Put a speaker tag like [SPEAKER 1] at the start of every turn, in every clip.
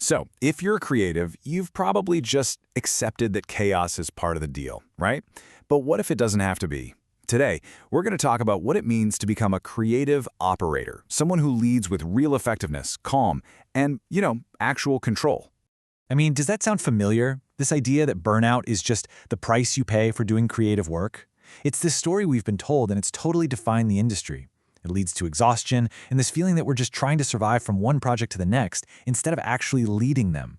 [SPEAKER 1] So, if you're a creative, you've probably just accepted that chaos is part of the deal, right? But what if it doesn't have to be? Today, we're going to talk about what it means to become a creative operator, someone who leads with real effectiveness, calm, and, actual control.
[SPEAKER 2] I mean, does that sound familiar? This idea that burnout is just the price you pay for doing creative work? It's this story we've been told, and it's totally defined the industry. It leads to exhaustion and this feeling that we're just trying to survive from one project to the next instead of actually leading them.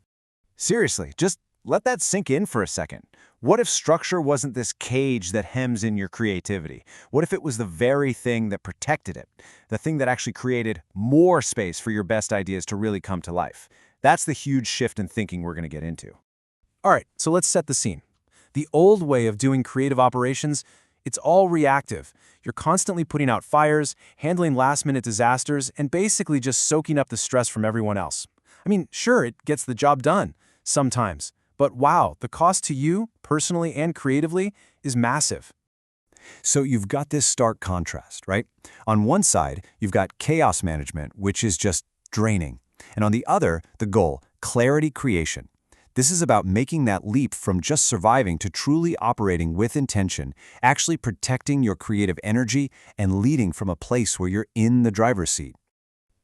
[SPEAKER 3] Seriously, just let that sink in for a second. What if structure wasn't this cage that hems in your creativity? What if it was the very thing that protected it? The thing that actually created more space for your best ideas to really come to life? That's the huge shift in thinking we're going to get into.
[SPEAKER 2] All right, so let's set the scene. The old way of doing creative operations, it's all reactive. You're constantly putting out fires, handling last-minute disasters, and basically just soaking up the stress from everyone else. I mean, sure, it gets the job done, sometimes. But wow, the cost to you, personally and creatively, is massive.
[SPEAKER 3] So you've got this stark contrast, right? On one side, you've got chaos management, which is just draining. And on the other, the goal, clarity creation. This is about making that leap from just surviving to truly operating with intention, actually protecting your creative energy and leading from a place where you're in the driver's seat.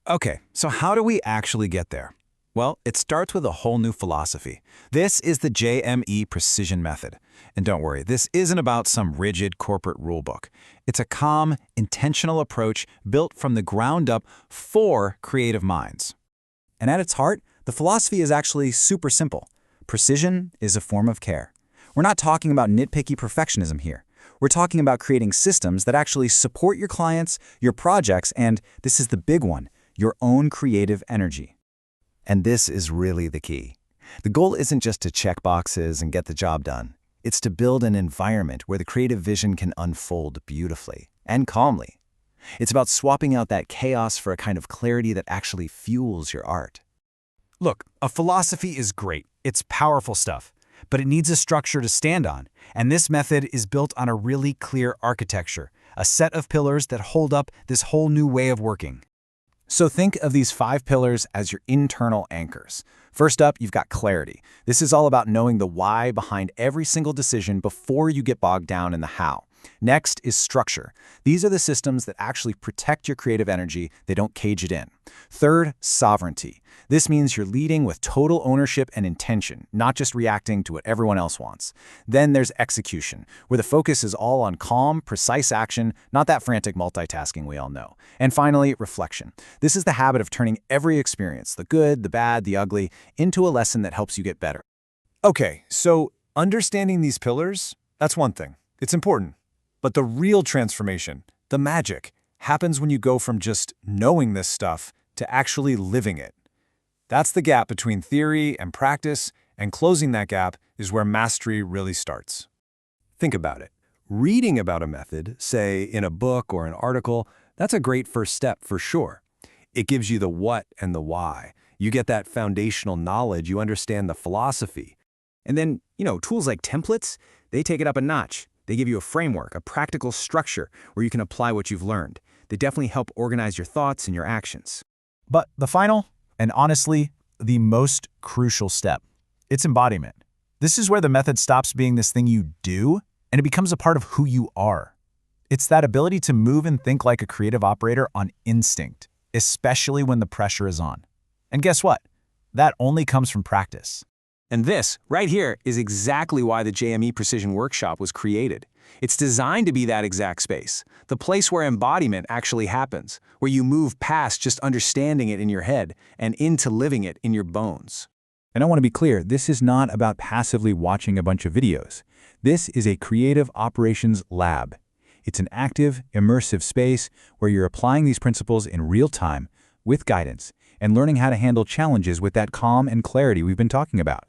[SPEAKER 1] Okay, so how do we actually get there? Well, it starts with a whole new philosophy. This is the JME Precision method. And don't worry, this isn't about some rigid corporate rulebook. It's a calm, intentional approach built from the ground up for creative minds.
[SPEAKER 2] And at its heart, the philosophy is actually super simple. Precision is a form of care. We're not talking about nitpicky perfectionism here. We're talking about creating systems that actually support your clients, your projects, and, this is the big one, your own creative energy.
[SPEAKER 3] And this is really the key. The goal isn't just to check boxes and get the job done. It's to build an environment where the creative vision can unfold beautifully and calmly. It's about swapping out that chaos for a kind of clarity that actually fuels your art.
[SPEAKER 2] Look, a philosophy is great. It's powerful stuff. But it needs a structure to stand on. And this method is built on a really clear architecture, a set of pillars that hold up this whole new way of working.
[SPEAKER 1] So think of these 5 pillars as your internal anchors. First up, you've got clarity. This is all about knowing the why behind every single decision before you get bogged down in the how. Next is structure. These are the systems that actually protect your creative energy. They don't cage it in. Third, sovereignty. This means you're leading with total ownership and intention, not just reacting to what everyone else wants. Then there's execution, where the focus is all on calm, precise action, not that frantic multitasking we all know. And finally, reflection. This is the habit of turning every experience, the good, the bad, the ugly, into a lesson that helps you get better. Okay, so understanding these pillars, that's one thing. It's important. But the real transformation, the magic, happens when you go from just knowing this stuff to actually living it. That's the gap between theory and practice, and closing that gap is where mastery really starts. Think about it. Reading about a method, say in a book or an article, that's a great first step for sure. It gives you the what and the why. You get that foundational knowledge, you understand the philosophy. And then, tools like templates, they take it up a notch. They give you a framework, a practical structure where you can apply what you've learned. They definitely help organize your thoughts and your actions.
[SPEAKER 2] But the final, and honestly, the most crucial step, it's embodiment. This is where the method stops being this thing you do, and it becomes a part of who you are. It's that ability to move and think like a creative operator on instinct, especially when the pressure is on. And guess what? That only comes from practice.
[SPEAKER 1] And this, right here, is exactly why the JME Precision Workshop was created. It's designed to be that exact space, the place where embodiment actually happens, where you move past just understanding it in your head and into living it in your bones.
[SPEAKER 2] And I want to be clear, this is not about passively watching a bunch of videos. This is a creative operations lab. It's an active, immersive space where you're applying these principles in real time, with guidance, and learning how to handle challenges with that calm and clarity we've been talking about.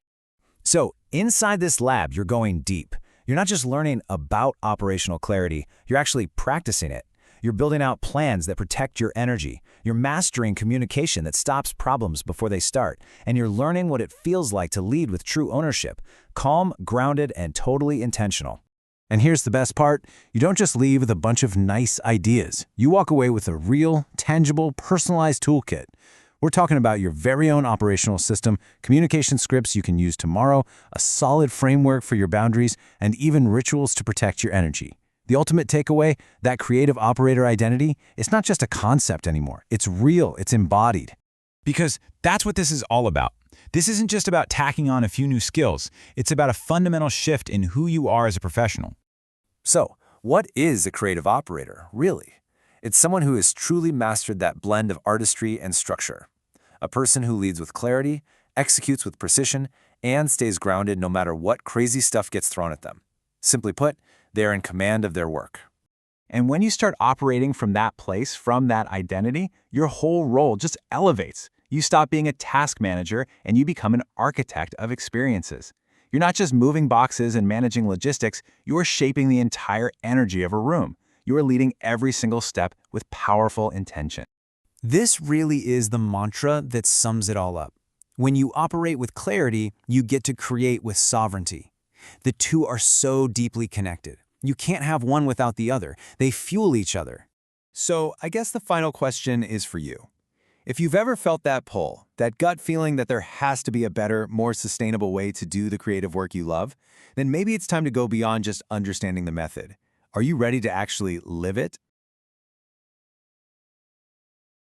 [SPEAKER 3] So, inside this lab, you're going deep. You're not just learning about operational clarity, you're actually practicing it. You're building out plans that protect your energy. You're mastering communication that stops problems before they start. And you're learning what it feels like to lead with true ownership, calm, grounded, and totally intentional.
[SPEAKER 1] And here's the best part, you don't just leave with a bunch of nice ideas. You walk away with a real, tangible, personalized toolkit. We're talking about your very own operational system, communication scripts you can use tomorrow, a solid framework for your boundaries, and even rituals to protect your energy. The ultimate takeaway, that creative operator identity, it's not just a concept anymore. It's real, it's embodied.
[SPEAKER 2] Because that's what this is all about. This isn't just about tacking on a few new skills. It's about a fundamental shift in who you are as a professional.
[SPEAKER 3] So, what is a creative operator, really? It's someone who has truly mastered that blend of artistry and structure. A person who leads with clarity, executes with precision, and stays grounded no matter what crazy stuff gets thrown at them. Simply put, they are in command of their work.
[SPEAKER 1] And when you start operating from that place, from that identity, your whole role just elevates. You stop being a task manager and you become an architect of experiences. You're not just moving boxes and managing logistics, you are shaping the entire energy of a room. You are leading every single step with powerful intention.
[SPEAKER 3] This really is the mantra that sums it all up. When you operate with clarity, you get to create with sovereignty. The two are so deeply connected. You can't have one without the other. They fuel each other. So I guess the final question is for you. If you've ever felt that pull, that gut feeling that there has to be a better, more sustainable way to do the creative work you love, then maybe it's time to go beyond just understanding the method. Are you ready to actually live it?